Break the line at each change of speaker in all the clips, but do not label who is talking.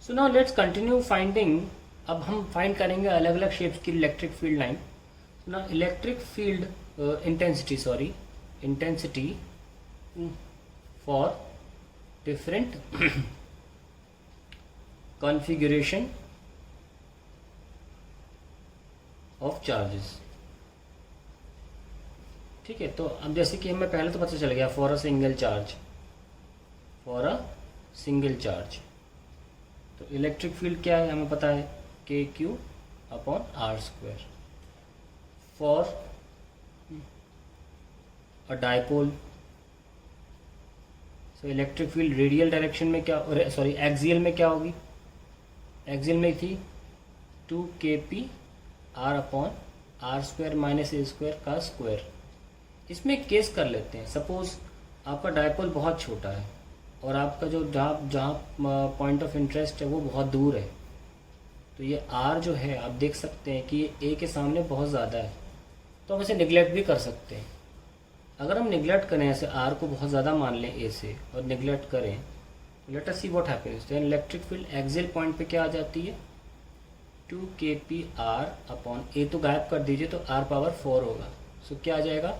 So now let's continue finding. अब हम find करेंगे अलग अलग शेप्स की इलेक्ट्रिक फील्ड लाइन। ना electric field intensity for different configuration of charges. ठीक है, तो अब जैसे कि हमें पहले तो पता चल गया फॉर अ सिंगल चार्ज, तो इलेक्ट्रिक फील्ड क्या है हमें पता है, K Q upon are square. For a dipole, so electric field radial direction में क्या, सॉरी एक्सियल में क्या होगी, एक्सियल में थी 2kp r upon are square minus a square का स्क्वायर। इसमें एक केस कर लेते हैं। सपोज आपका डायपोल बहुत छोटा है और आपका जो जहाँ पॉइंट ऑफ इंटरेस्ट है वो बहुत दूर है, तो ये आर जो है आप देख सकते हैं कि ये ए के सामने बहुत ज़्यादा है, तो हम इसे निगलेक्ट भी कर सकते हैं। अगर हम निगलेक्ट करें ऐसे आर को बहुत ज़्यादा मान लें ए से और निगलेक्ट करें, let us see what happens. Then electric field axial point पे क्या आ जाती है, 2kp आर अपॉन ए तो गायब कर दीजिए तो आर पावर 4 होगा। सो क्या आ जाएगा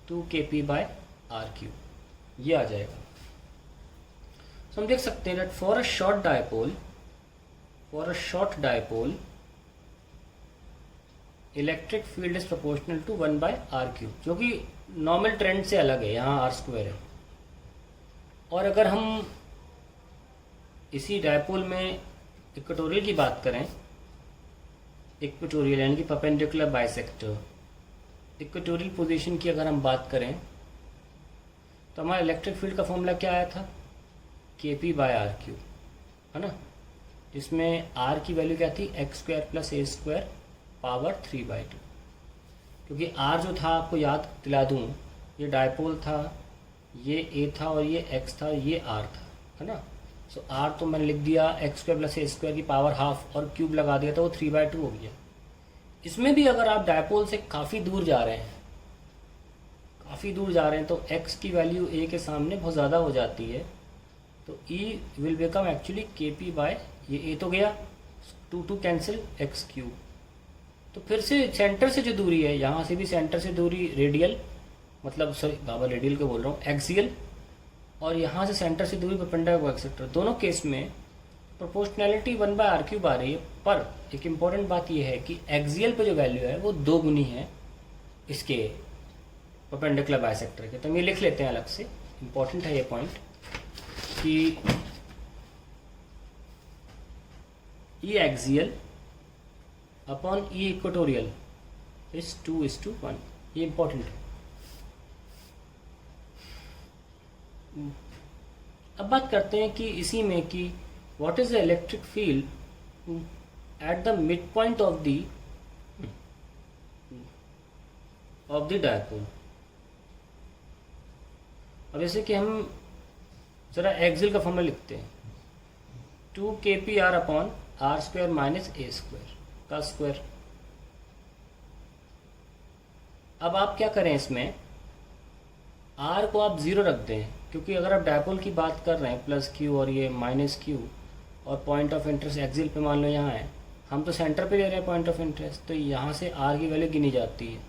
2kp बाय आर क्यू, ये आ जाएगा। सो हम देख सकते हैं that for a short dipole electric field is proportional to 1 by r cube, जो कि नॉर्मल ट्रेंड से अलग है, यहाँ आर स्क्वायर है। और अगर हम इसी डायपोल में इक्वेटोरियल की बात करें, इक्वेटोरियल यानी कि परपेंडिकुलर बाइसेक्टर, इक्वेटोरियल पोजीशन की अगर हम बात करें तो हमारा इलेक्ट्रिक फील्ड का फॉर्मूला क्या आया था, kp बाय आर क्यू, है ना, जिसमें r की वैल्यू क्या थी, x square plus A square power 3/2। क्योंकि r जो था आपको याद दिला दूँ, ये डायपोल था, ये a था और ये x था, ये r था, है ना। सो r तो मैंने लिख दिया x square plus A square की पावर हाफ और क्यूब लगा दिया, तो वो 3/2 हो गया। इसमें भी अगर आप डायपोल से काफ़ी दूर जा रहे हैं तो x की वैल्यू a के सामने बहुत ज़्यादा हो जाती है, तो e will become actually kp by, ये a तो गया, 2 कैंसिल, x क्यूब। तो फिर से सेंटर से जो दूरी है, यहाँ से भी सेंटर से दूरी रेडियल, मतलब सॉरी बाबा रेडियल को बोल रहा हूँ, एक्सियल, और यहाँ से सेंटर से दूरी परपेंडिकुलर एक्सेट्रा, दोनों केस में प्रोपोर्शनैलिटी 1 बाय आर क्यूब आ रही है। पर एक इम्पॉर्टेंट बात यह है कि एक्सियल पे जो वैल्यू है वो 2 गुनी है इसके परपेंडिकुलर बाइसेक्टर के। तो हम ये लिख लेते हैं अलग से, इम्पॉर्टेंट है ये पॉइंट कि E axial upon E equatorial is 2:1, ये इम्पॉर्टेंट है। अब बात करते हैं कि इसी में कि what is the electric field at the midpoint of the dipole। अब जैसे कि हम जरा एक्सियल का फॉर्मूला लिखते हैं, 2kp r upon are square minus a square का स्क्वायर। अब आप क्या करें, इसमें r को आप 0 रख दें, क्योंकि अगर आप डायपोल की बात कर रहे हैं प्लस क्यू और ये माइनस क्यू, और पॉइंट ऑफ इंटरेस्ट एक्सियल पे मान लो यहाँ है, हम तो सेंटर पे ले रहे हैं पॉइंट ऑफ इंटरेस्ट, तो यहाँ से r की वैल्यू गिनी जाती है,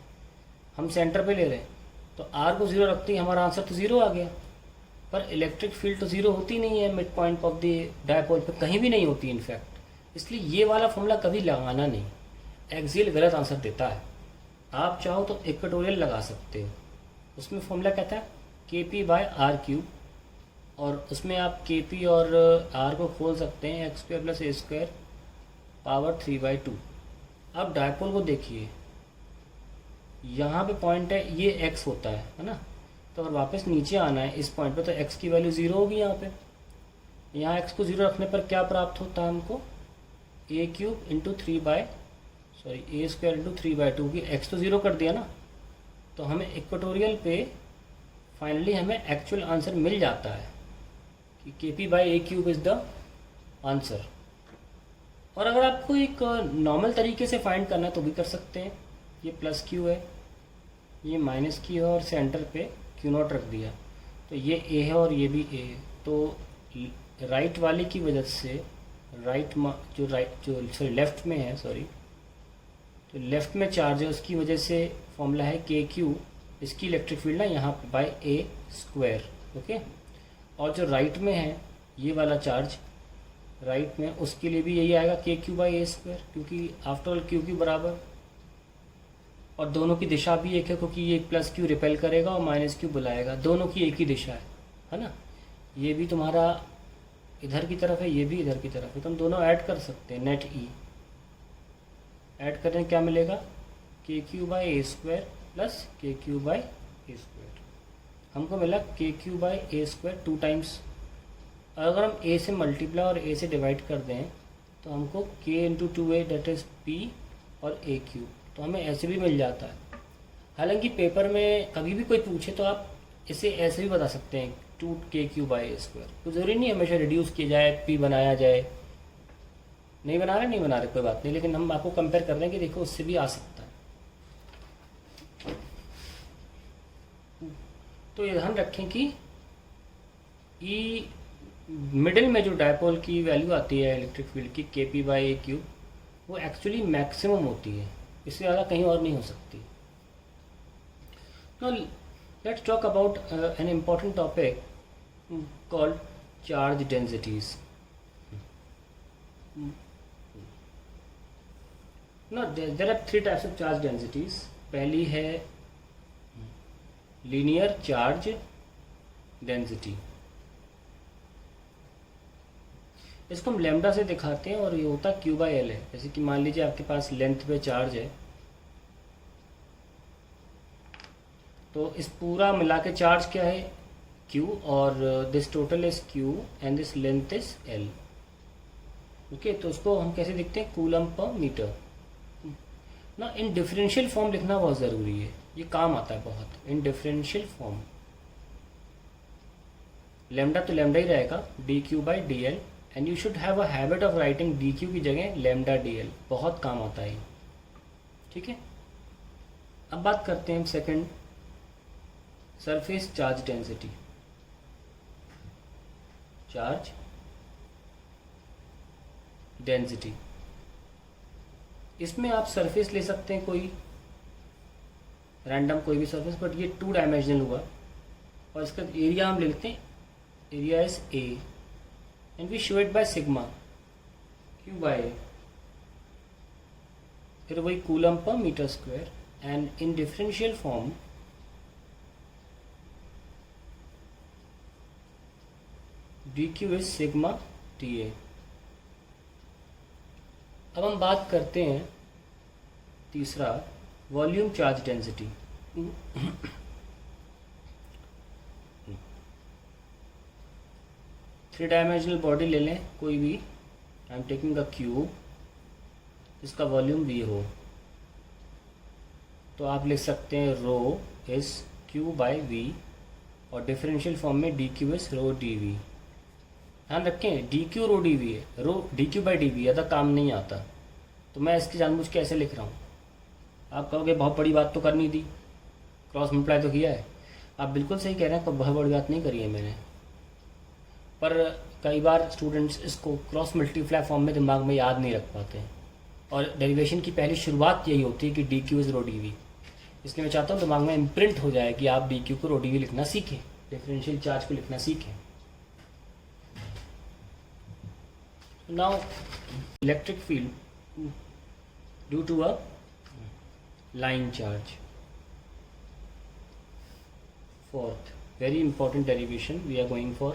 हम सेंटर पे ले रहे हैं, तो r को 0 रखते ही हमारा आंसर तो 0 आ गया। पर इलेक्ट्रिक फील्ड तो 0 होती नहीं है mid point of the dipole पे, कहीं भी नहीं होती इनफैक्ट, इसलिए ये वाला फॉर्मूला कभी लगाना नहीं, एक्सियल गलत आंसर देता है। आप चाहो तो इक्वेटोरियल लगा सकते हो, उसमें फॉर्मूला कहता है kp बाय आर क्यूब, और उसमें आप kp और r को खोल सकते हैं, x square plus A square power 3/2। अब डायपोल को देखिए, यहाँ पे पॉइंट है, ये x होता है ना, तो अगर वापस नीचे आना है इस पॉइंट पे तो x की वैल्यू 0 होगी। यहाँ x को 0 रखने पर क्या प्राप्त होता है हमको, a cube into A square into 3/2 की, x तो 0 कर दिया ना, तो हमें इक्वेटोरियल पे फाइनली हमें एक्चुअल आंसर मिल जाता है कि kp by A cube is the answer. और अगर आपको एक नॉर्मल तरीके से फाइंड करना है तो भी कर सकते हैं, ये प्लस क्यू है, ये माइनस क्यू है, और सेंटर पे क्यू नॉट रख दिया, तो ये ए है और ये भी ए है, तो राइट वाले की वजह से जो लेफ्ट में है, सॉरी, तो लेफ्ट में चार्ज है उसकी वजह से फॉर्मूला है के क्यू, इसकी इलेक्ट्रिक फील्ड है यहाँ पे बाय ए स्क्वायर। ओके, और जो राइट में है ये वाला चार्ज राइट में, उसके लिए भी यही आएगा के क्यू बाई ए स्क्वायर, क्योंकि आफ्टर ऑल क्यू क्यू बराबर, और दोनों की दिशा भी एक है क्योंकि ये प्लस क्यू रिपेल करेगा और माइनस क्यू बुलाएगा, दोनों की एक ही दिशा है ना। ये भी तुम्हारा इधर की तरफ है, ये भी इधर की तरफ है, तो हम दोनों ऐड कर सकते हैं। नेट ई ऐड करें क्या मिलेगा, के Q by A square plus के क्यू बाई ए स्क्वायर, हमको मिला के Q by A square 2 times. अगर हम ए से मल्टीप्लाई और ए से डिवाइड कर दें तो हमको के into 2a that is P और ए क्यू, तो हमें ऐसे भी मिल जाता है। हालांकि पेपर में कभी भी कोई पूछे तो आप इसे ऐसे भी बता सकते हैं 2k³ बाई ए स्क्वायर, तो ज़रूरी नहीं हमेशा रिड्यूस किया जाए, पी बनाया जाए। नहीं बना रहे कोई बात नहीं, लेकिन हम आपको कंपेयर कर रहे हैं कि देखो उससे भी आ सकता है। तो ये ध्यान रखें कि ई मिडिल में जो डायपोल की वैल्यू आती है इलेक्ट्रिक फील्ड की kp बाई ए क्यू, वो एक्चुअली मैक्सिमम होती है, इससे ज़्यादा कहीं और नहीं हो सकती। Now let's talk about an important topic called charge densities. Now there are 3 types of charge densities. पहली है linear charge density, इसको हम लैम्डा से दिखाते हैं और ये होता क्यू बाई एल है। जैसे कि मान लीजिए आपके पास लेंथ पे चार्ज है, तो इस पूरा मिला के चार्ज क्या है Q, और this total is Q and this length is L। Okay, तो उसको हम कैसे लिखते हैं, कूलम पर मीटर ना। इन डिफरेंशियल फॉर्म लिखना बहुत ज़रूरी है, ये काम आता है बहुत। इन डिफरेंशियल फॉर्म लैम्डा तो लैम्डा ही रहेगा, D Q by D L, and you should have a habit of writing D q की जगह लैम्डा डी एल, बहुत काम आता है। ठीक है, अब बात करते हैं हम second, surface charge density. Charge density, इसमें आप सरफेस ले सकते हैं कोई रैंडम कोई भी सरफेस, बट ये 2 डायमेंशनल हुआ, और इसका एरिया हम ले लेते हैं, area is A and we show it by sigma Q by A, फिर वही कूलम पर metre square, and in differential form dq is sigma TA। अब हम बात करते हैं तीसरा, volume charge density. 3 dimensional body ले लें कोई भी, I am taking a cube, इसका वॉल्यूम V हो, तो आप लिख सकते हैं rho is Q by V, और डिफरेंशियल फॉर्म में dq इज रो dV। ध्यान रखें D Q rho D V है, rho D Q by D V, ज़्यादा काम नहीं आता, तो मैं इसकी जानबूझ के ऐसे लिख रहा हूँ। आप कहोगे बहुत बड़ी बात तो करनी थी, क्रॉस मल्टीप्लाई तो किया है। आप बिल्कुल सही कह रहे हैं, कोई बहुत बड़ी बात नहीं करी है मैंने, पर कई बार स्टूडेंट्स इसको क्रॉस मल्टीप्लाई फॉर्म में दिमाग में याद नहीं रख पाते हैं, और डेरिवेशन की पहली शुरुआत यही होती है कि d q is rho D v. इसलिए मैं चाहता हूँ दिमाग में इम्प्रिंट हो जाए कि आप डी क्यू को रो डी वी लिखना सीखें, डिफरेंशियल चार्ज को लिखना सीखें। Now electric field due to a line charge. Fourth very important derivation we are going for,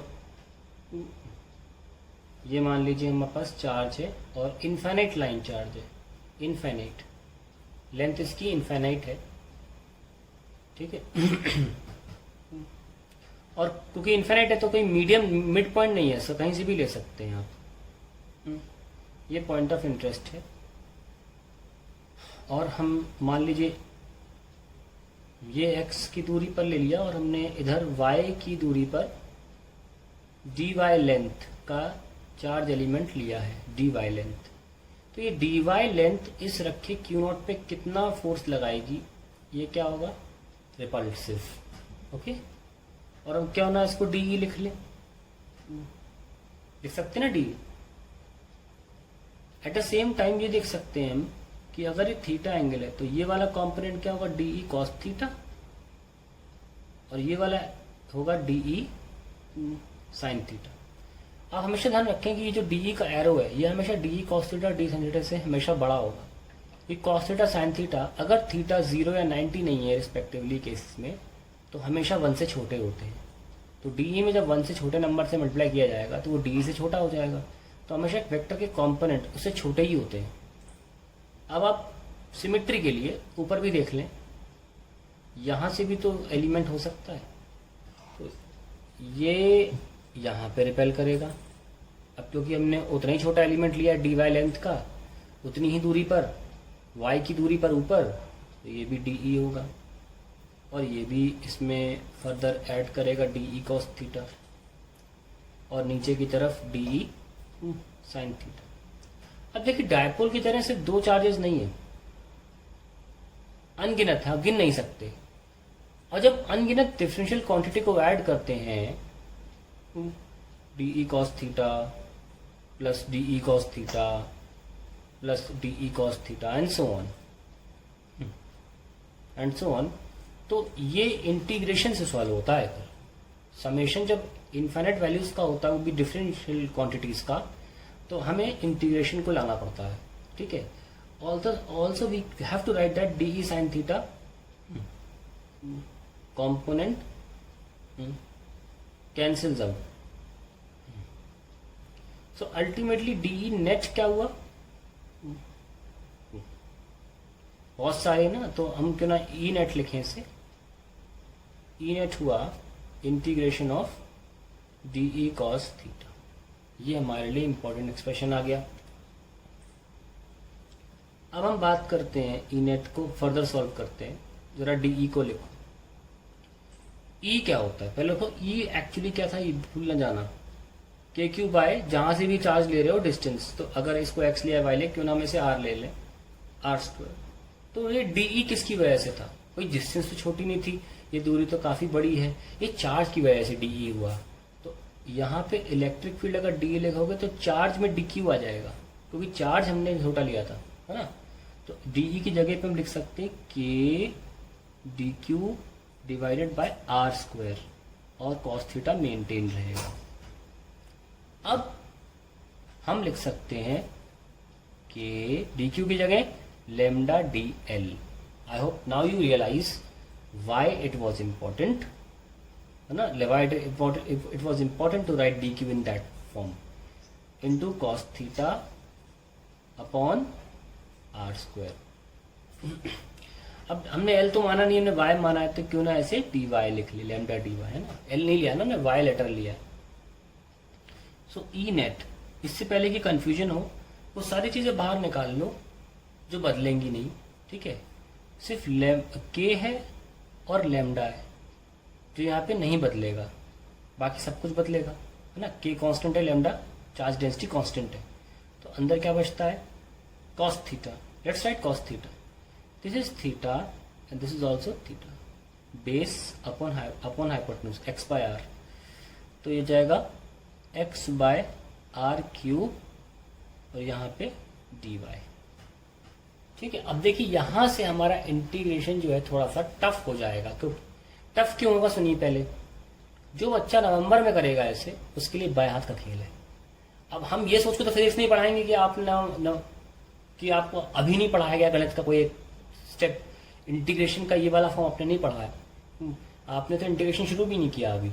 ये मान लीजिए हमारे पास चार्ज है और इनफाइनाइट लाइन चार्ज है, इनफाइनाइट लेंथ इसकी इनफाइनाइट है, ठीक है। और क्योंकि इनफाइनाइट है तो कोई मीडियम मिड पॉइंट नहीं है, सो कहीं से भी ले सकते हैं आप, ये पॉइंट ऑफ इंटरेस्ट है। और हम मान लीजिए ये x की दूरी पर ले लिया और हमने इधर y की दूरी पर dy लेंथ का चार्ज एलिमेंट लिया है, dy लेंथ। तो ये dy लेंथ इस रखे Q0 पे कितना फोर्स लगाएगी, ये क्या होगा, रिपल्सिव। ओके, और हम क्यों ना इसको डी लिख लें, लिख सकते ना D, at the same time ये देख सकते हैं हम कि अगर ये थीटा एंगल है तो ये वाला कंपोनेंट क्या होगा, डी ई कॉस थीटा, और ये वाला होगा डी ई साइन थीटा। आप हमेशा ध्यान रखें कि ये जो डी ई का एरो है ये हमेशा D E cos theta D sine theta से हमेशा बड़ा होगा। ये कॉस थीटा साइन थीटा अगर थीटा 0 या 90 नहीं है रिस्पेक्टिवली केसेस में तो हमेशा 1 से छोटे होते हैं। तो डी ई में जब 1 से छोटे नंबर से मल्टीप्लाई किया जाएगा तो वो डी ई से छोटा हो जाएगा। तो हमेशा एक वेक्टर के कंपोनेंट उससे छोटे ही होते हैं। अब आप सिमेट्री के लिए ऊपर भी देख लें, यहाँ से भी तो एलिमेंट हो सकता है, तो ये यहाँ पे रिपेल करेगा। अब क्योंकि हमने उतना ही छोटा एलिमेंट लिया डी वाई लेंथ का, उतनी ही दूरी पर वाई की दूरी पर ऊपर, तो ये भी डी ई होगा, और ये भी इसमें फर्दर ऐड करेगा डी ई कॉस थीटा, और नीचे की तरफ डी ई साइन थीटा। अब देखिए डायपोल की तरह सिर्फ 2 चार्जेस नहीं है, अनगिनत है, गिन नहीं सकते। और जब अनगिनत डिफरेंशियल क्वांटिटी को ऐड करते हैं, D E cos theta plus D E cos theta plus D E cos theta and so on, तो ये इंटीग्रेशन से सॉल्व होता है। समेशन जब इनफाइनाइट वैल्यूज का होता है, वो भी डिफरेंशियल क्वांटिटीज का, तो हमें इंटीग्रेशन को लाना पड़ता है। ठीक है, also we have to write that d e sine theta component cancels out. So ultimately d e net क्या हुआ, बहुत सारे ना, तो हम क्यों ना ई नेट लिखें इसे। ई नेट हुआ integration of D E cos theta. ये हमारे लिए इंपॉर्टेंट एक्सप्रेशन आ गया। अब हम बात करते हैं ई नेट को फर्दर सॉल्व करते हैं। जरा डी ई को लिखो। ई क्या होता है पहले देखो, ई एक्चुअली क्या था, ये भूल ना जाना, के क्यू बाय जहां से भी चार्ज ले रहे हो डिस्टेंस, तो अगर इसको एक्स लिया वाई ले, क्यों ना हम इसे आर ले लें, आर स्क्वायर। तो ये डी ई किसकी वजह से था, कोई डिस्टेंस तो छोटी नहीं थी, ये दूरी तो काफी बड़ी है, ये चार्ज की वजह से डी ई हुआ। तो यहाँ पे इलेक्ट्रिक फील्ड अगर डी ई लिखोगे तो चार्ज में डी क्यू आ जाएगा, क्योंकि चार्ज हमने छोटा लिया था, है ना। तो डी ई की जगह पे हम लिख सकते हैं के d q divided by r square, और कॉस थीटा मेंटेन रहेगा। अब हम लिख सकते हैं कि डी क्यू की जगह lambda d l. I hope now you realise why it was important, है ना, it was important to write d q in that form into cos theta upon are square. अब हमने एल तो माना नहीं, हमने वाई माना है, तो क्यों ना ऐसे डी वाई लिख ली, लेमडा डी वाई, है ना, एल नहीं लिया ना, हमने वाई लेटर लिया। सो ई नेट, इससे पहले कि कंफ्यूजन हो, वो सारी चीजें बाहर निकाल लो जो बदलेंगी नहीं। ठीक है, सिर्फ के है और लेमडा है जो यहाँ पे नहीं बदलेगा, बाकी सब कुछ बदलेगा, है ना। के कांस्टेंट है, लेमडा चार्ज डेंसिटी कांस्टेंट है, तो अंदर क्या बचता है, cos theta. Let's write cos theta. This is theta and this is also theta. Base upon hypotenuse x by r. तो ये जाएगा x by r क्यूब और यहाँ पे dy. ठीक है, अब देखिए यहाँ से हमारा इंटीग्रेशन जो है थोड़ा सा टफ हो जाएगा। क्यों टफ क्यों होगा, सुनिए पहले। जो बच्चा नवंबर में करेगा ऐसे, उसके लिए बाएं हाथ का खेल है। अब हम ये सोच के तो फिजिक्स नहीं पढ़ाएंगे कि आप कि आपको अभी नहीं पढ़ाया गया गणित का कोई एक स्टेप, इंटीग्रेशन का ये वाला फॉर्म आपने नहीं पढ़ाया, आपने तो इंटीग्रेशन शुरू भी नहीं किया अभी।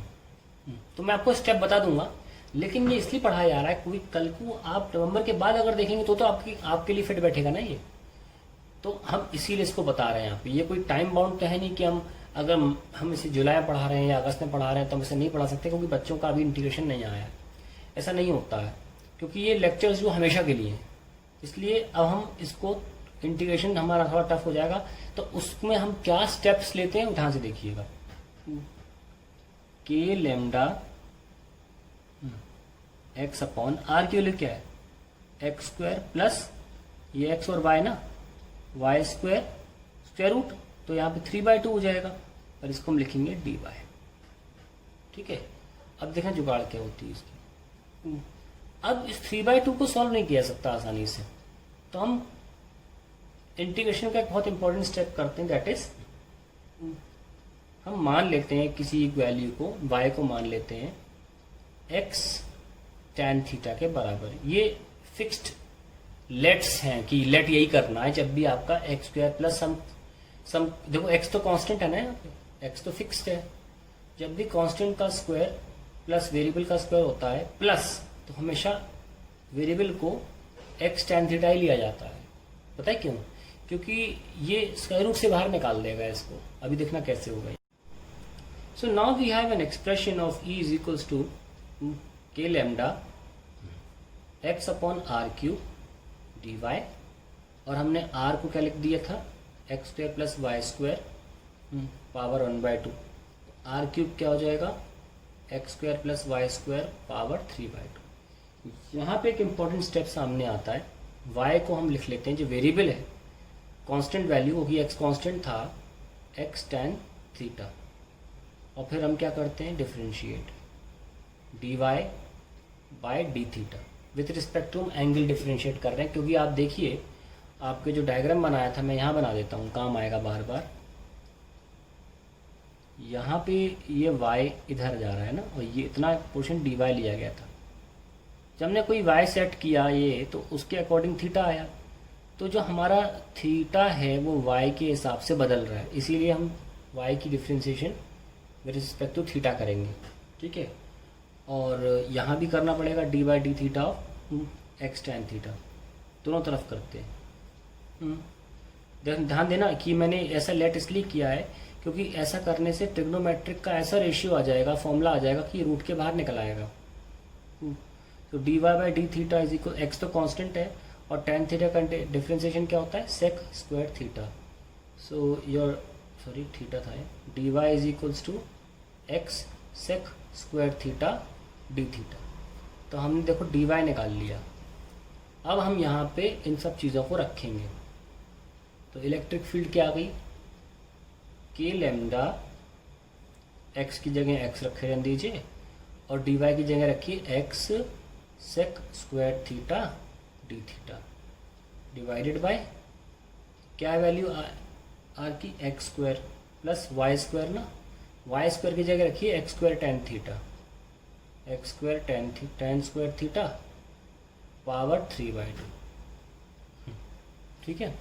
तो मैं आपको स्टेप बता दूंगा, लेकिन ये इसलिए पढ़ाया जा रहा है क्योंकि कल को आप नवंबर के बाद अगर देखेंगे तो आपके लिए फिट बैठेगा ना ये। तो हम इसीलिए इसको बता रहे हैं यहाँ पे। ये कोई टाइम बाउंड तो है नहीं कि अगर हम इसे जुलाई में पढ़ा रहे हैं या अगस्त में पढ़ा रहे हैं तो हम इसे नहीं पढ़ा सकते, क्योंकि बच्चों का अभी इंटीग्रेशन नहीं आया है। ऐसा नहीं होता है, क्योंकि ये लेक्चर्स जो हमेशा के लिए हैं, इसलिए अब हम इसको इंटीग्रेशन हमारा थोड़ा टफ हो जाएगा। तो उसमें हम क्या स्टेप्स लेते हैं ध्यान से देखिएगा। के लेमडा एक्स अपॉन आर की वैल्यू क्या है, एक्स स्क्वायर प्लस ये एक्स और वाई ना, वाई स्क्वायर स्क्वायर रूट, तो यहाँ पे 3/2 हो जाएगा, और इसको हम लिखेंगे dy। ठीक है, अब देखें जुगाड़ क्या होती है इसकी। अब इस 3/2 को सॉल्व नहीं किया सकता आसानी से, तो हम इंटीग्रेशन का एक बहुत इंपॉर्टेंट स्टेप करते हैं, दैट इज हम मान लेते हैं किसी एक वैल्यू को, y को मान लेते हैं x tan थीटा के बराबर। ये फिक्स्ड लेट्स हैं कि लेट यही करना है जब भी आपका एक्स स्क्वायर प्लस सम देखो x तो कांस्टेंट है ना, यहाँ पे x तो फिक्स्ड है। जब भी कांस्टेंट का स्क्वायर प्लस वेरिएबल का स्क्वायर होता है प्लस, तो हमेशा वेरिएबल को x tan थीटा ही लिया जाता है। पता है क्यों? क्योंकि ये स्क्वायर रूट से बाहर निकाल देगा इसको। अभी देखना कैसे होगा। So now we have an expression of E is equals to k lambda x upon are cube dy, और हमने r को क्या लिख दिया था, x square plus y square power 1/2। R cube क्या हो जाएगा, x square plus y square power 3/2। यहाँ पे एक इम्पॉर्टेंट स्टेप सामने आता है। y को हम लिख लेते हैं, जो वेरिएबल है कांस्टेंट वैल्यू होगी, x कांस्टेंट था, x tan थीटा, और फिर हम क्या करते हैं, differentiate dy by d theta. With respect to हम एंगल डिफरेंशिएट कर रहे हैं, क्योंकि आप देखिए आपके जो डायग्राम बनाया था, मैं यहाँ बना देता हूँ, काम आएगा बार बार। यहाँ पे ये y इधर जा रहा है ना, और ये इतना पोर्शन dy लिया गया था। जब हमने कोई y सेट किया ये, तो उसके अकॉर्डिंग थीटा आया। तो जो हमारा थीटा है वो y के हिसाब से बदल रहा है, इसीलिए हम y की differentiation with respect to theta करेंगे। ठीक है, और यहाँ भी करना पड़ेगा d by D theta of x tan theta, दोनों तरफ करते हैं। ध्यान देना कि मैंने ऐसा लेट इसलिए किया है क्योंकि ऐसा करने से ट्रिग्नोमेट्रिक का ऐसा रेशियो आ जाएगा, फॉर्मूला आ जाएगा कि रूट के बाहर निकल आएगा। तो D Y by D theta is equal, X तो कांस्टेंट है और टैन थीटा का डिफ्रेंसिएशन क्या होता है, sec square theta. So your sorry theta था, D Y is equals to X sec square theta D theta. तो हमने देखो डी वाई निकाल लिया। अब हम यहाँ पे इन सब चीज़ों को रखेंगे। तो इलेक्ट्रिक फील्ड क्या आ गई, के लैम्डा, एक्स की जगह एक्स रखे रहने दीजिए, और डी वाई की जगह रखिए x sec square theta D theta divided by क्या वैल्यू आर की, x square plus y square ना, वाई स्क्वायर की जगह रखिए x square tan theta, x square tan square theta power 3/2। ठीक है,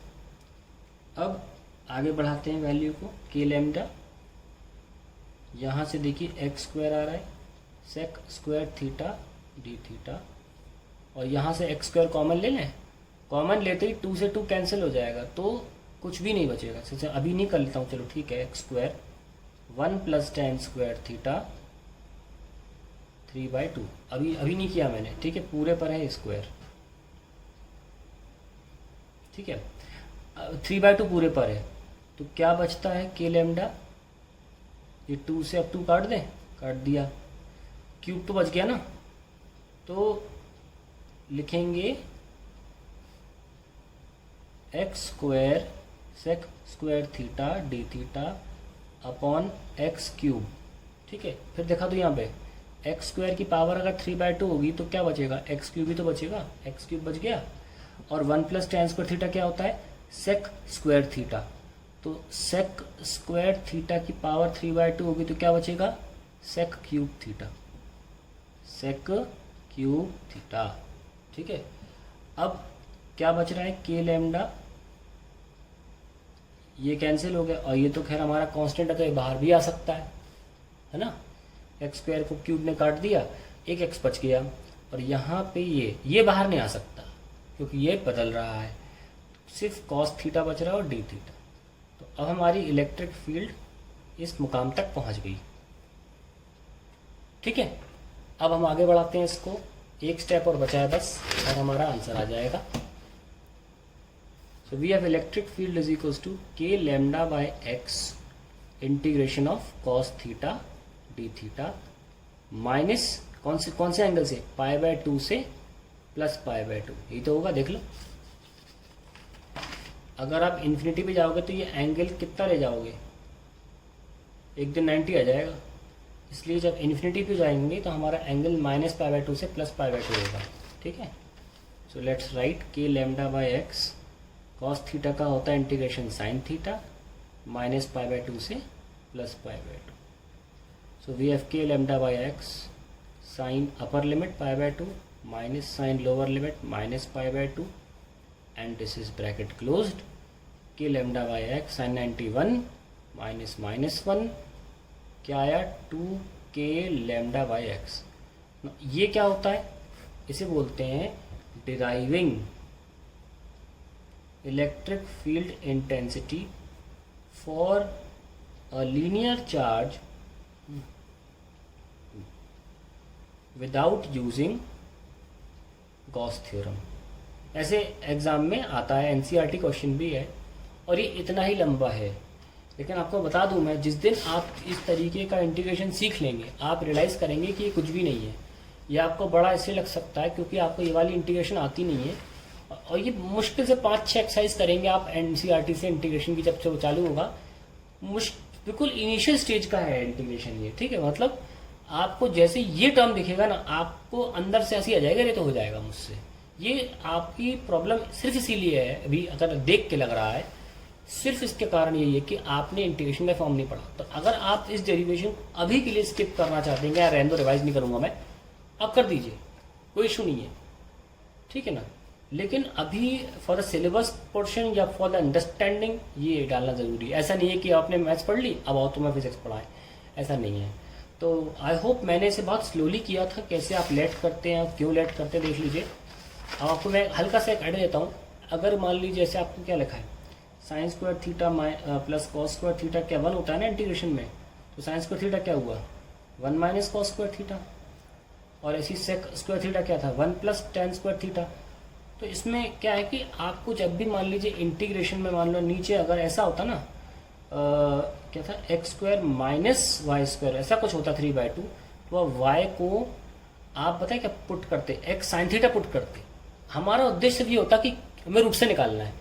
अब आगे बढ़ाते हैं वैल्यू को, के लैम्डा, यहाँ से देखिए एक्स स्क्वायर आ रहा है, sec square theta D theta, और यहाँ से एक्स स्क्वायर कॉमन ले लें। कॉमन लेते ही 2 से 2 कैंसिल हो जाएगा, तो कुछ भी नहीं बचेगा। जैसे अभी नहीं कर लेता हूँ, चलो ठीक है, x square 1 plus ten square theta 3/2। अभी नहीं किया मैंने, ठीक है, पूरे पर है स्क्वायर। ठीक है, 3/2 पूरे पर है, तो क्या बचता है, के लैम्डा, ये 2 से अब 2 काट दें, काट दिया, क्यूब तो बच गया ना, तो लिखेंगे x square sec square theta D theta upon x cube. ठीक है, फिर देखा तो यहाँ पे एक्स स्क्वायर की पावर अगर 3/2 होगी तो क्या बचेगा, एक्स क्यूब ही तो बचेगा, एक्स क्यूब बच गया। और 1 प्लस टेन स्क्वायर थीटा क्या होता है, सेक स्क्वायर थीटा, तो सेक स्क्वायर थीटा की पावर 3/2 होगी तो क्या बचेगा, sec cube theta, sec cube theta. ठीक है, अब क्या बच रहा है, के लैम्डा, ये कैंसिल हो गया, और ये तो खैर हमारा कांस्टेंट है तो ये बाहर भी आ सकता है ना। एक्स स्क्वायर को क्यूब ने काट दिया, एक एक्स बच गया, और यहाँ पे ये बाहर नहीं आ सकता क्योंकि ये बदल रहा है, सिर्फ कॉस थीटा बच रहा है और डी थीटा। तो अब हमारी इलेक्ट्रिक फील्ड इस मुकाम तक पहुँच गई। ठीक है, अब हम आगे बढ़ाते हैं इसको, एक स्टेप और बचा है बस, और हमारा आंसर आ जाएगा। So we have electric field is equals to k lambda by x integration of cos theta d theta minus कौन से एंगल से, π/2 से प्लस π/2, यही तो होगा, देख लो। अगर आप इन्फिनिटी पे जाओगे तो ये एंगल कितना ले जाओगे, एक दिन 90 आ जाएगा, इसलिए जब इन्फिनिटी पे जाएंगे तो हमारा एंगल -π/2 से +π/2 होगा। ठीक है, so so let's write K lambda by X cos theta का होता है integration sine theta minus pi by 2 से plus pi by 2. So we have K lambda by X sine upper limit pi by 2 minus sine lower limit minus pi by 2 and this is bracket closed. K lambda by X sine 91 minus minus 1 क्या आया 2 के lambda by x. ये क्या होता है, इसे बोलते हैं deriving electric field intensity for a linear charge without using Gauss theorem. ऐसे एग्जाम में आता है, एनसीईआरटी क्वेश्चन भी है और ये इतना ही लंबा है. लेकिन आपको बता दूं मैं, जिस दिन आप इस तरीके का इंटीग्रेशन सीख लेंगे आप रियलाइज़ करेंगे कि ये कुछ भी नहीं है. ये आपको बड़ा इसलिए लग सकता है क्योंकि आपको ये वाली इंटीग्रेशन आती नहीं है और ये मुश्किल से 5-6 एक्सरसाइज करेंगे आप एनसीईआरटी से इंटीग्रेशन की. जब से वो चालू होगा बिल्कुल इनिशियल स्टेज का है इंटीग्रेशन ये, ठीक है. मतलब आपको जैसे ये टर्म दिखेगा ना, आपको अंदर से ऐसी आ जाएगा ये तो हो जाएगा मुझसे. ये आपकी प्रॉब्लम सिर्फ इसीलिए है, अभी अगर देख के लग रहा है, सिर्फ इसके कारण यही है कि आपने इंटीग्रेशन का फॉर्म नहीं पढ़ा. तो अगर आप इस डेरिवेशन अभी के लिए स्किप करना चाहते हैं, या रहने दो रिवाइज नहीं करूंगा मैं, आप कर दीजिए, कोई इशू नहीं है, ठीक है ना. लेकिन अभी फॉर द सिलेबस पोर्शन या फॉर द अंडरस्टैंडिंग ये डालना ज़रूरी है. ऐसा नहीं है कि आपने मैथ्स पढ़ ली अब आओ तुम्हें फिजिक्स पढ़ाएं, ऐसा नहीं है. तो आई होप मैंने इसे बहुत स्लोली किया था. कैसे आप लेट करते हैं, क्यों लेट करते हैं देख लीजिए. अब आपको मैं हल्का सा एक आइडिया देता हूँ. अगर मान लीजिए जैसे आपको क्या लिखा है, sine square theta plus cos square theta क्या 1 होता है ना इंटीग्रेशन में. तो साइन स्क्वायर थीटा क्या हुआ 1 माइनस कॉस स्क्वायर थीटा, और ऐसी सेक स्क्वायर थीटा क्या था 1 प्लस टेन स्क्वायर थीटा. तो इसमें क्या है कि आपको जब भी मान लीजिए इंटीग्रेशन में मान लो नीचे अगर ऐसा होता ना क्या था x square minus y square ऐसा कुछ होता 3/2, तो वाई को आप बताएं क्या पुट करते, एक्स साइन थीटा पुट करते. हमारा उद्देश्य ये होता कि हमें रूप से निकालना है.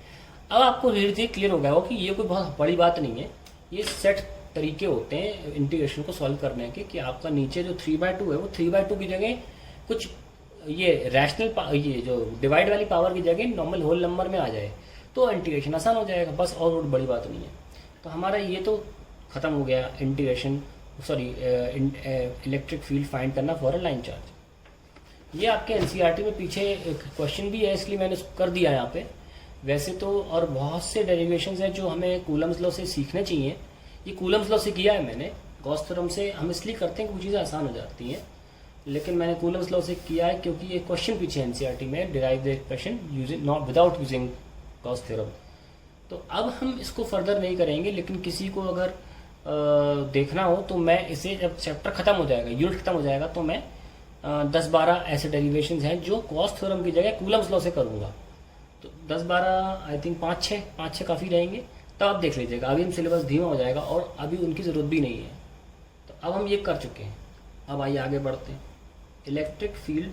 अब आपको धीरे धीरे क्लियर हो गया हो कि ये कोई बहुत बड़ी बात नहीं है. ये सेट तरीके होते हैं इंटीग्रेशन को सॉल्व करने के कि आपका नीचे जो 3/2 है वो 3/2 की जगह कुछ ये रैशनल ये जो डिवाइड वाली पावर की जगह नॉर्मल होल नंबर में आ जाए तो इंटीग्रेशन आसान हो जाएगा बस, और बड़ी बात नहीं है. तो हमारा ये तो ख़त्म हो गया integration, sorry electric field find करना फॉर अ लाइन चार्ज. ये आपके एनसीईआरटी में पीछे क्वेश्चन भी है इसलिए मैंने कर दिया यहाँ पे. वैसे तो और बहुत से डेरिवेशंस हैं जो हमें कूलम्स लॉ से सीखने चाहिए. ये कूलम्स लॉ से किया है मैंने, गॉस थ्योरम से हम इसलिए करते हैं कि वो चीज़ें आसान हो जाती हैं. लेकिन मैंने कूलम्स लॉ से किया है क्योंकि ये क्वेश्चन पीछे एनसीईआरटी में derive the equation using not without using Gauss theorem. तो अब हम इसको फर्दर नहीं करेंगे, लेकिन किसी को अगर देखना हो तो मैं इसे जब चैप्टर खत्म हो जाएगा, यूनिट खत्म हो जाएगा, तो मैं 10-12 ऐसे डेरिवेशंस हैं जो गॉस थ्योरम की जगह कूलम्स लॉ से करूँगा. तो 10-12 आई थिंक 5-6 काफ़ी रहेंगे. तब आप देख लीजिएगा, अभी हम सिलेबस धीमा हो जाएगा और अभी उनकी ज़रूरत भी नहीं है. तो अब हम ये कर चुके हैं. अब आइए आगे बढ़ते हैं. Electric field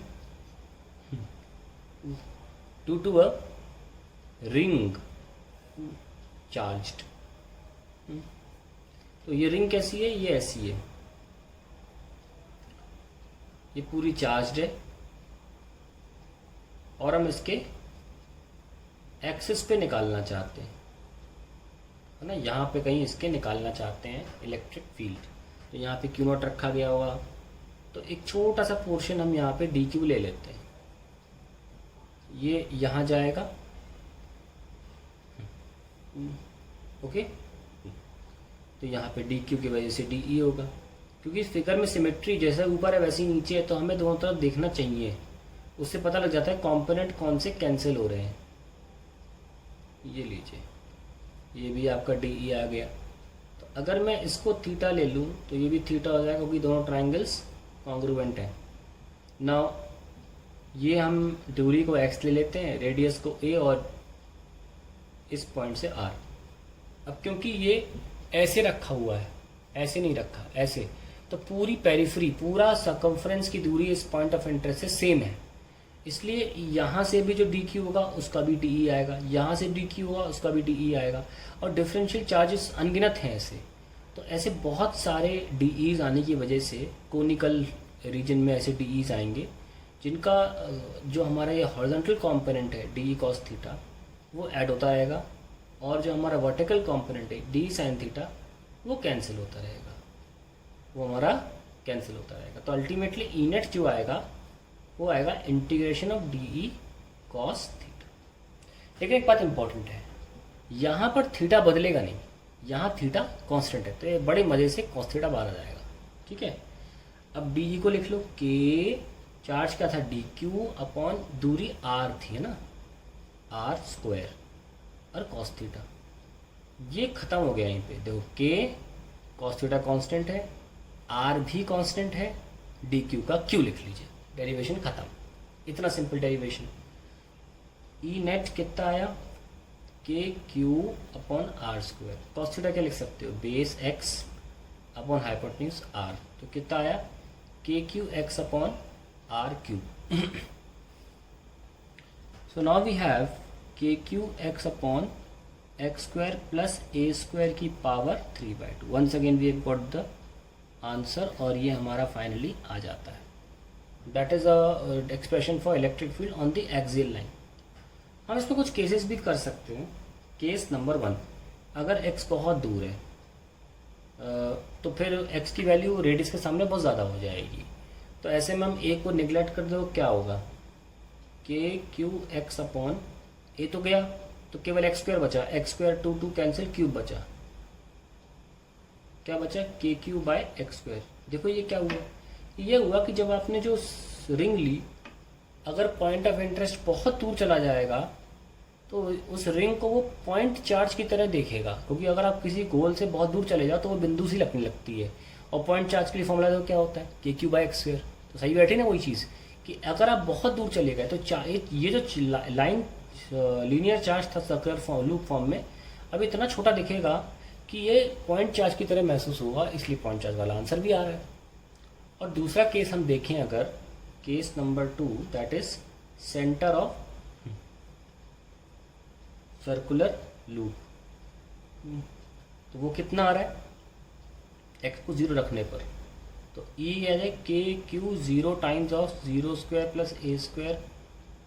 due to a ring charged. तो ये रिंग कैसी है, ये ऐसी है, ये पूरी चार्ज्ड है और हम इसके एक्सिस पे निकालना चाहते हैं, है ना. यहाँ पे कहीं इसके निकालना चाहते हैं इलेक्ट्रिक फील्ड. तो यहाँ पे क्यू नॉट रखा गया होगा, तो एक छोटा सा पोर्शन हम यहाँ पे डी क्यू ले लेते हैं. ये यहाँ जाएगा, ओके. तो यहाँ पे डी क्यू की वजह से डी ई होगा, क्योंकि इस फिगर में सिमेट्री जैसा ऊपर है वैसे ही नीचे है, तो हमें दोनों तरफ देखना चाहिए. उससे पता लग जाता है कंपोनेंट कौन से कैंसिल हो रहे हैं. ये लीजिए, ये भी आपका डी ई आ गया. तो अगर मैं इसको थीटा ले लूँ तो ये भी थीटा हो जाएगा क्योंकि दोनों ट्राइंगल्स कॉन्ग्रुएंट हैं. नाउ ये हम दूरी को x ले लेते हैं, रेडियस को a और इस पॉइंट से r. अब क्योंकि ये ऐसे रखा हुआ है, ऐसे नहीं रखा, ऐसे, तो पूरी पेरिफेरी, पूरा सर्कम्फ्रेंस की दूरी इस पॉइंट ऑफ इंटरेस्ट से सेम है. इसलिए यहाँ से भी जो डी क्यू होगा उसका भी डी ई आएगा, यहाँ से डी क्यू होगा उसका भी डी ई आएगा. और डिफरेंशियल चार्जेस अनगिनत हैं ऐसे. तो ऐसे बहुत सारे डी ईज आने की वजह से कोनिकल रीजन में ऐसे डी ईज आएंगे जिनका जो हमारा ये हॉरिजॉन्टल कंपोनेंट है डी कॉस थीटा वो ऐड होता रहेगा, और जो हमारा वर्टिकल कंपोनेंट है डी साइन थीटा वो कैंसिल होता रहेगा, वो हमारा कैंसिल होता रहेगा। तो अल्टीमेटली ई नेट जो आएगा वो आएगा integration of D E cos theta. लेकिन एक बात इंपॉर्टेंट है, यहाँ पर थीटा बदलेगा नहीं, यहाँ थीटा कांस्टेंट है, तो ये बड़े मज़े से कॉस थीटा बाहर आ जाएगा। ठीक है, अब डी ई को लिख लो, के चार्ज क्या था डी क्यू अपॉन दूरी आर थी, है ना, आर स्क्वायर और कॉस थीटा, ये खत्म हो गया। यहीं पे देखो के कॉस थीटा कांस्टेंट है, आर भी कांस्टेंट है, डी क्यू का क्यू लिख लीजिए, डेरिवेशन खत्म। इतना सिंपल डेरिवेशन। ई नेट कितना आया, K Q upon are square, cos theta क्या लिख सकते हो, base X upon hypotenuse R, तो कितना आया, K Q X upon are cube. So now we have K Q X upon X square plus A square की power 3/2। Once again we have got the answer, और ये हमारा finally आ जाता है। That is a expression for electric field on the axial line. हम इसमें कुछ केसेस भी कर सकते हैं। केस नंबर 1, अगर x बहुत दूर है तो फिर x की वैल्यू रेडियस के सामने बहुत ज़्यादा हो जाएगी, तो ऐसे में हम a को निगलेक्ट कर दो, क्या होगा, के क्यू एक्स अपॉन ए तो गया, तो केवल एक्स स्क्वायर बचा, एक्स स्क्वायर 2 कैंसिल, क्यूब बचा, क्या बचा, के क्यू बाय एक्स स्क्वायर। देखो ये क्या हुआ, ये हुआ कि जब आपने जो रिंग ली, अगर पॉइंट ऑफ इंटरेस्ट बहुत दूर चला जाएगा तो उस रिंग को वो पॉइंट चार्ज की तरह देखेगा, क्योंकि अगर आप किसी गोल से बहुत दूर चले जाओ तो वो बिंदु सी लगने लगती है, और पॉइंट चार्ज के लिए फॉर्मूला तो क्या होता है, K Q by X square. तो सही बैठी ना वही चीज़ कि अगर आप बहुत दूर चले गए तो ये जो लाइन लीनियर चार्ज था सर्कुलर फॉर्म लूप फॉर्म में, अब इतना छोटा दिखेगा कि ये पॉइंट चार्ज की तरह महसूस होगा, इसलिए पॉइंट चार्ज वाला आंसर भी आ रहा है। और दूसरा केस हम देखें अगर, case number 2, that is centre of circular loop, तो वो कितना आ रहा है, एक्स को 0 रखने पर, तो ई यानी K Q 0 times of 0 square plus A square,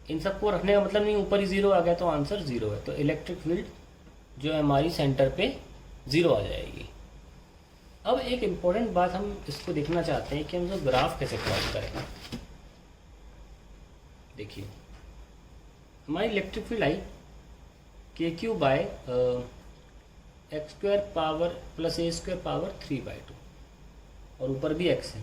इन सबको रखने का मतलब नहीं ऊपर ही 0 आ गया तो आंसर 0 है, तो इलेक्ट्रिक फील्ड जो है हमारी सेंटर पे 0 आ जाएगी। अब एक इम्पोर्टेंट बात हम इसको देखना चाहते हैं कि हम जो ग्राफ कैसे प्लॉट करें। देखिए हमारी electric field E K Q by X square power plus A square power 3/2, और ऊपर भी एक्स है।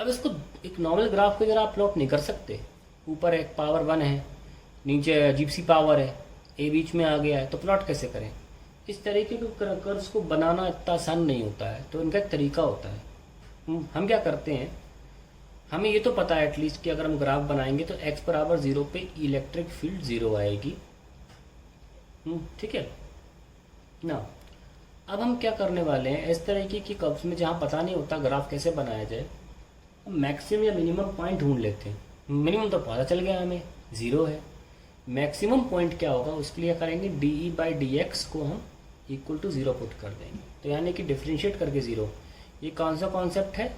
अब इसको एक नॉर्मल ग्राफ की तरह आप प्लॉट नहीं कर सकते, ऊपर एक पावर 1 है, नीचे अजीब सी पावर है, ए बीच में आ गया है, तो प्लॉट कैसे करें। इस तरीके के कर्व्स को बनाना इतना आसान नहीं होता है, तो इनका एक तरीका होता है। हम क्या करते हैं, हमें ये तो पता है एटलीस्ट कि अगर हम ग्राफ बनाएंगे तो x बराबर 0 पे इलेक्ट्रिक फील्ड 0 आएगी। ठीक है ना। अब हम क्या करने वाले हैं, इस तरीके की कर्व्स में जहाँ पता नहीं होता ग्राफ कैसे बनाया जाए, हम मैक्सिमम या मिनिमम पॉइंट ढूंढ लेते हैं। मिनिमम तो पता चल गया हमें 0 है, मैक्सिमम पॉइंट क्या होगा उसके लिए करेंगे D E by D x को हम इक्वल टू 0 पुट कर देंगे, तो यानी कि डिफ्रेंशिएट करके 0। ये कौन सा कॉन्सेप्ट है,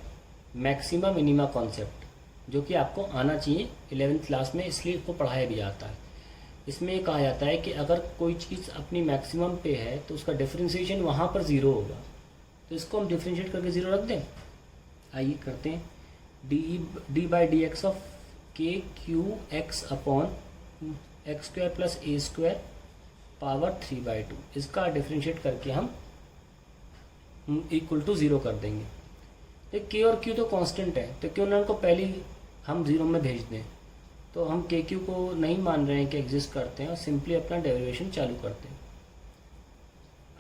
मैक्सिमा मिनिमा कॉन्सेप्ट, जो कि आपको आना चाहिए 11th क्लास में, इसलिए इसको पढ़ाया भी जाता है। इसमें ये कहा जाता है कि अगर कोई चीज़ अपनी मैक्सिमम पे है तो उसका डिफ्रेंशिएशन वहाँ पर 0 होगा, तो इसको हम डिफ्रेंशिएट करके 0 रख दें। आइए करते हैं, D by D X of K Q X upon X square plus A square power 3/2, इसका डिफ्रेंशिएट करके हम इक्वल टू 0 कर देंगे। तो के और क्यू तो कांस्टेंट है, तो क्यों ना उनको पहले हम 0 में भेज दें। तो हम के क्यू को नहीं मान रहे हैं कि एग्जिस्ट करते हैं, और सिंपली अपना डेरिवेशन चालू करते हैं।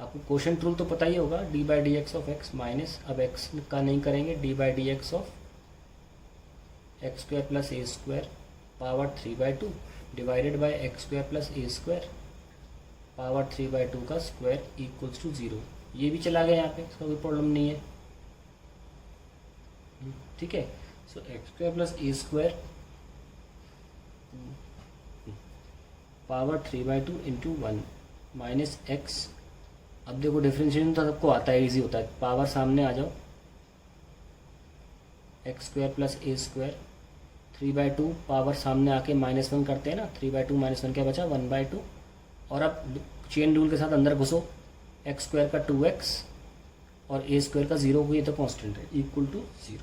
आपको क्वोशंट रूल तो पता ही होगा, D by D X of x minus, अब एक्स का नहीं करेंगे, D by D X of x square plus A square power 3/2 divided by x square plus A square power 3/2 का स्क्वायर इक्वल्स टू 0। ये भी चला गया यहाँ पे, इसका कोई प्रॉब्लम नहीं है। ठीक है, so X square plus A square power 3/2 into 1 minus X. अब देखो डिफ्रेंशिएशन तो सबको आता है, इजी होता है, पावर सामने आ जाओ, x square plus A square 3/2 power सामने आके -1 करते हैं ना, 3/2 -1 क्या बचा 1/2। और अब चेन रूल के साथ अंदर घुसो, x² का 2x और a² का 0 ये तो कांस्टेंट है, इक्वल टू 0।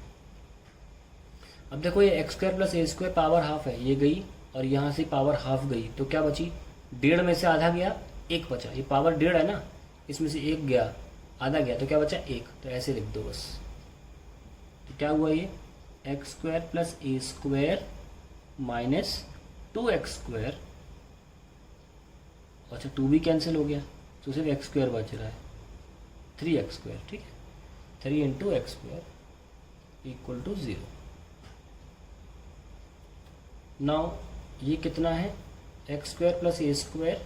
अब देखो ये x² plus a² power half है, ये गई और यहाँ से पावर हाफ गई, तो क्या बची 1.5 में से आधा गया, 1 बचा। ये पावर 1.5 है ना, इसमें से 1 गया, आधा गया, तो क्या बचा 1। तो ऐसे लिख दो बस। तो क्या हुआ ये x² plus a² minus 2x²। अच्छा 2 भी कैंसिल हो गया, तो सिर्फ x² बच रहा है, 3x²। ठीक है, 3 × x² इक्वल टू 0। नाउ ये कितना है x² plus a²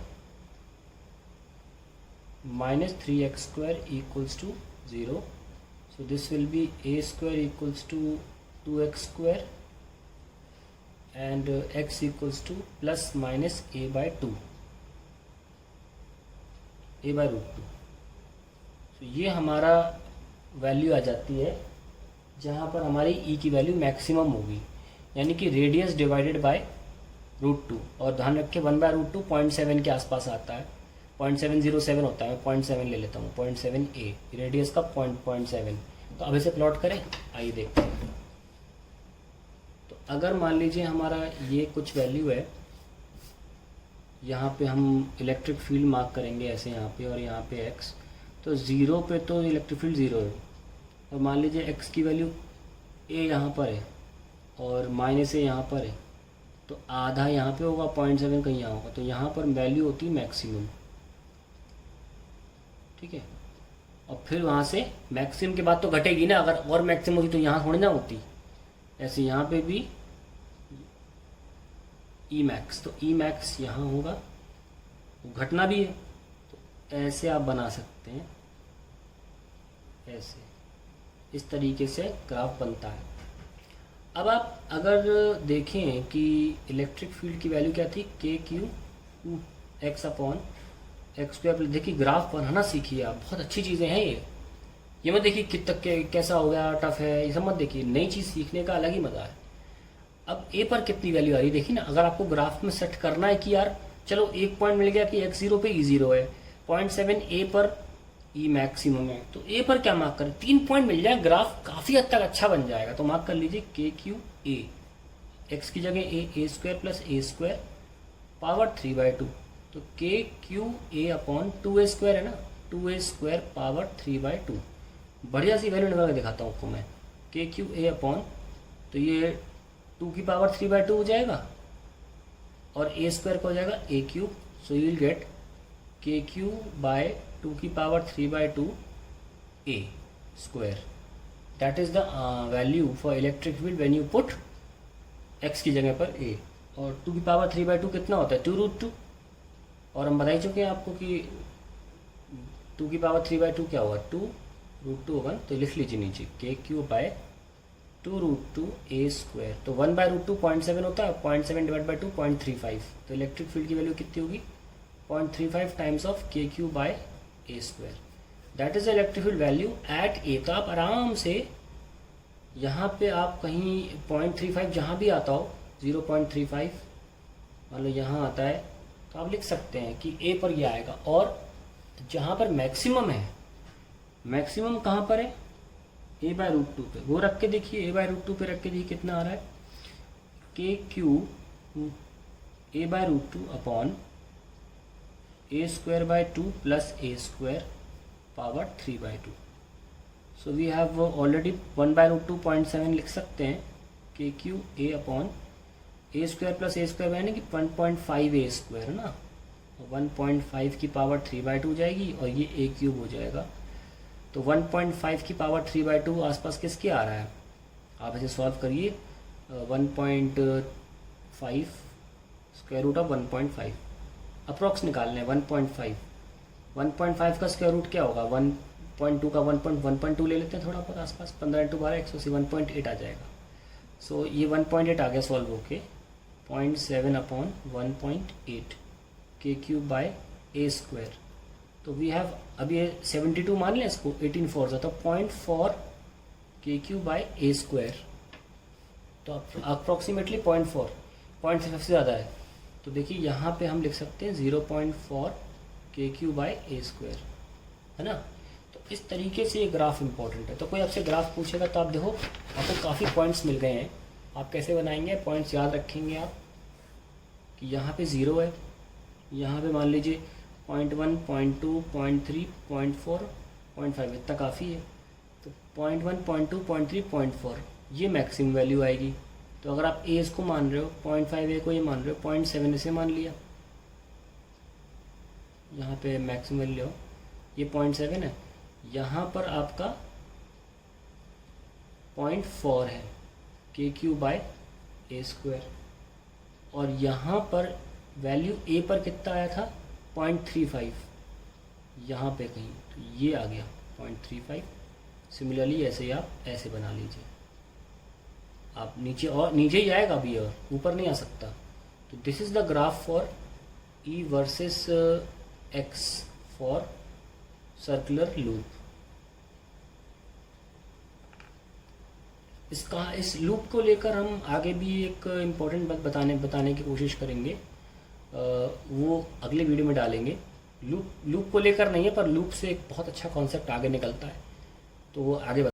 minus 3x² equals to 0। So this will be a² equals to 2x² and x equals to plus minus a/2, a/√2। तो ये हमारा वैल्यू आ जाती है जहाँ पर हमारी e की वैल्यू मैक्सिमम होगी, यानी कि रेडियस डिवाइडेड बाय √2। और ध्यान रखें 1/√2 0.7 के आसपास आता है, 0.707 होता है, मैं 0.7 ले लेता हूँ, 0.7a रेडियस का 0.7। तो अब इसे प्लॉट करें, आइए देखते हैं। तो अगर मान लीजिए हमारा ये कुछ वैल्यू है, यहाँ पे हम इलेक्ट्रिक फील्ड मार्क करेंगे ऐसे यहाँ पे और यहाँ पे x, तो 0 पे तो इलेक्ट्रिक फील्ड 0 है। और मान लीजिए x की वैल्यू a यहाँ पर है और माइनस a यहाँ पर है, तो आधा यहाँ पे होगा, 0.7 कहीं यहाँ होगा, तो यहाँ पर वैल्यू होती है मैक्सिमम। ठीक है, और फिर वहाँ से मैक्सिमम के बाद तो घटेगी ना, अगर और मैक्सिमम होती तो यहाँ थोड़ी ना होती। ऐसे यहाँ पे भी ई मैक्स, तो ई मैक्स यहाँ होगा, तो घटना भी है, तो ऐसे आप बना सकते हैं, ऐसे इस तरीके से ग्राफ बनता है। अब आप अगर देखें कि इलेक्ट्रिक फील्ड की वैल्यू क्या थी, KQ x/x²। देखिए ग्राफ बनाना सीखिए आप, बहुत अच्छी चीज़ें हैं ये मत देखिए कि तक कैसा हो गया, टफ है, ये सब मत देखिए, नई चीज़ सीखने का अलग ही मज़ा है। अब a पर कितनी वैल्यू आ रही है देखिए ना, अगर आपको ग्राफ में सेट करना है कि यार चलो 1 पॉइंट मिल गया कि x0 पे e0 है, 0.7 a पर e मैक्सिमम है, तो a पर क्या मार्क करें, 3 पॉइंट मिल जाए, ग्राफ काफ़ी हद तक अच्छा बन जाएगा। तो मार्क कर लीजिए KQA, x की जगह a² प्लस a² पावर 3/2, तो KQA/2a² है ना, 2a² पावर 3/2। बढ़िया सी वैल्यू निकाल के दिखाता हूँ आपको मैं, KQA/ तो ये 2 की पावर 3/2 हो जाएगा और a² का हो जाएगा a³। So you will get KQ/2 की power 3/2 a²। That is the value for electric field when you put x की जगह पर a। और 2 की पावर 3/2 कितना होता है, 2√2। और हम बता ही चुके हैं आपको कि 2 की पावर 3/2 क्या होगा, 2√2 होगा। तो लिख लीजिए नीचे KQ/2√2 a²। तो 1/√2 0.7 होता है, 0.7 डिवाइड बाई 2 0.35। तो इलेक्ट्रिक फील्ड की वैल्यू कितनी होगी, 0.35 times of KQ/a²। That is electric field value at a। तो आप आराम से यहाँ पे आप कहीं 0.35 जहाँ भी आता हो, 0.35 मान लो यहाँ आता है, तो आप लिख सकते हैं कि a पर यह आएगा। और जहाँ पर मैक्सिमम है, मैक्सिमम कहाँ पर है, a/√2 पे, वो रख के देखिए, a/√2 पे रख के देखिए कितना आ रहा है, KQ a/√2 upon a²/2 plus a² power 3/2। So we have already 1/√2 0.7 लिख सकते हैं, KQA upon a² plus a² यानी कि 1.5 a² है ना, 1.5 की पावर 3/2 हो जाएगी और ये a³ हो जाएगा। तो 1.5 की पावर 3/2 आसपास किसके आ रहा है, आप इसे सॉल्व करिए। 1.5 स्क्वायर रूट ऑफ 1.5 अप्रॉक्स निकालना है। 1.5 का स्क्वायर रूट क्या होगा, 1.2 का 1.2 ले लेते हैं थोड़ा बहुत आसपास, 15 × 12 180 1.8 आ जाएगा। सो ये 1.8 आ गया सॉल्व होके, 0.7 अपॉन 1.8 KQ/a²। तो वी हैव, अब ये 72 मान लें इसको, 18 4 तो 0.4 KQ/a²। तो अप्रॉक्सीमेटली 0.4 0.5 से ज़्यादा है, तो देखिए यहाँ पे हम लिख सकते हैं 0.4 KQ/A², है ना। तो इस तरीके से ये ग्राफ इंपॉर्टेंट है। तो कोई आपसे ग्राफ पूछेगा तो आप देखो आपको काफ़ी पॉइंट्स मिल गए हैं, आप कैसे बनाएंगे, पॉइंट्स याद रखेंगे आप कि यहाँ पे 0 है, यहाँ पे मान लीजिए 0.1 0.2 0.3 0.4 0.5, इतना काफ़ी है। तो 0.1 0.2 0.3 0.4 ये मैक्सिमम वैल्यू आएगी। तो अगर आप एज को मान रहे हो 0.5 ए को ये मान रहे हो, 0.7 इसे मान लिया, यहाँ पे मैक्सिमम वैल्यू हो, ये 0.7 है, यहाँ पर आपका 0.4 है KQ/A², और यहाँ पर वैल्यू ए पर कितना आया था 0.35, यहाँ पे कहीं, तो ये आ गया 0.35। सिमिलरली ऐसे ही आप ऐसे बना लीजिए, आप नीचे और नीचे ही आएगा अभी और ऊपर नहीं आ सकता। तो this is the graph for E versus X for circular loop. इस लूप को लेकर हम आगे भी एक इम्पॉर्टेंट बात बताने की कोशिश करेंगे, वो अगले वीडियो में डालेंगे। लूप को लेकर नहीं है, पर लूप से एक बहुत अच्छा कॉन्सेप्ट आगे निकलता है, तो वो आगे